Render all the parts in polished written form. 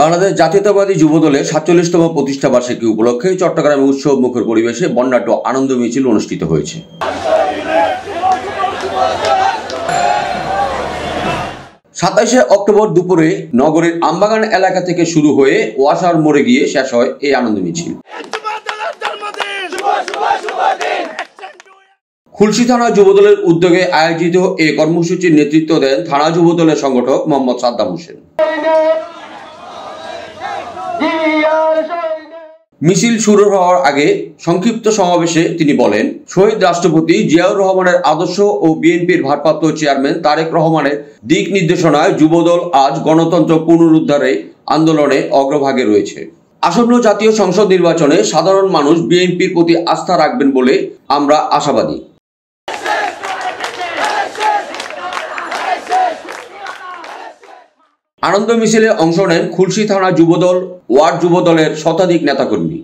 বাংলাদেশ জাতীয়তাবাদী যুবদলের ৪৭তম প্রতিষ্ঠা বার্ষিকী উপলক্ষে চট্টগ্রামে উৎসব মুখর পরিবেশে বর্ণাঢ্য আনন্দ মিছিল অনুষ্ঠিত হয়েছে। ২৭শে অক্টোবর দুপুরে নগরের আমবাগান এলাকা থেকে শুরু হয়ে ওয়াসার মোড়ে গিয়ে শেষ হয় এই আনন্দ মিছিল। খুলশী থানা যুবদলের উদ্যোগে আয়োজিত এই কর্মসূচির নেতৃত্ব দেন থানা যুবদলের সংগঠক মোহাম্মদ সাদ্দাম হোসেন। মিছিল শুরু হওয়ার আগে সংক্ষিপ্ত সমাবেশে তিনি বলেন, শহীদ রাষ্ট্রপতি জিয়াউর রহমানের আদর্শ ও বিএনপির ভারপ্রাপ্ত চেয়ারম্যান তারেক রহমানের দিক নির্দেশনায় যুবদল আজ গণতন্ত্র পুনরুদ্ধারে আন্দোলনে অগ্রভাগে রয়েছে। আসন্ন জাতীয় সংসদ নির্বাচনে সাধারণ মানুষ বিএনপির প্রতি আস্থা রাখবেন বলে আমরা আশাবাদী। আনন্দ মিছিলে অংশ নেন খুলশী থানা যুবদল, ওয়ার্ড যুবদলের শতাধিক নেতাকর্মী।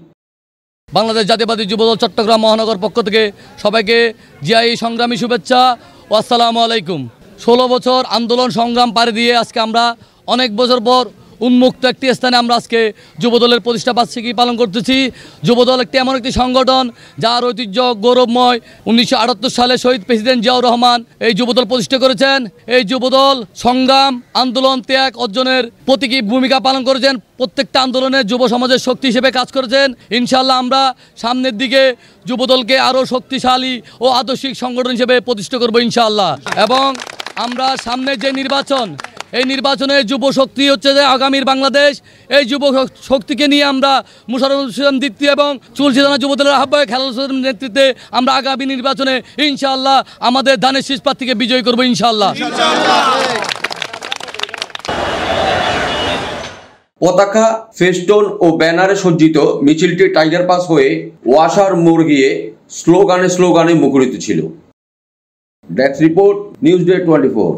বাংলাদেশ জাতীয়তাবাদী যুবদল চট্টগ্রাম মহানগর পক্ষ থেকে সবাইকে জিআই সংগ্রামী শুভেচ্ছা ও আসসালামু আলাইকুম। ১৬ বছর আন্দোলন সংগ্রাম পাড়ি দিয়ে আজকে আমরা অনেক বছর পর উন্মুক্ত একটি স্থানে আমরা আজকে যুবদলের প্রতিষ্ঠা বার্ষিকী পালন করতেছি। যুবদল এমন একটি সংগঠন যার ঐতিহ্য গৌরবময়। ১৯৭৮ সালে শহীদ প্রেসিডেন্ট জিয়াউর রহমান এই যুবদল প্রতিষ্ঠা করেছেন। এই যুবদল সংগ্রাম, আন্দোলন, ত্যাগ অর্জনের প্রতীকী ভূমিকা পালন করেছেন। প্রত্যেকটা আন্দোলনে যুব সমাজের শক্তি হিসেবে কাজ করেছেন। ইনশাআল্লাহ আমরা সামনের দিকে যুবদলকে আরও শক্তিশালী ও আদর্শিক সংগঠন হিসেবে প্রতিষ্ঠা করব ইনশাআল্লাহ। এবং আমরা সামনের যে নির্বাচন, এই নির্বাচনে যুব শক্তি হচ্ছে যে আগামীর বাংলাদেশ। এই যুব শক্তিকে নিয়ে আমরা মোশাররফ হোসেন দ্বিতীয় এবং খুলশী থানা যুবদলের আহ্বায়ক হেলাল হোসেনের নেতৃত্বে আমরা আগামী নির্বাচনে ইনশাআল্লাহ আমাদের ধানের শীষ প্রার্থীকে বিজয়ী করব ইনশাআল্লাহ। পতাকা, ফেস্টুন ও ব্যানারে সজ্জিত মিছিলটি টাইগার পাস হয়ে ওয়াসার মোড় গিয়ে স্লোগানে মুখরিত ছিল। Desk report, news day 24।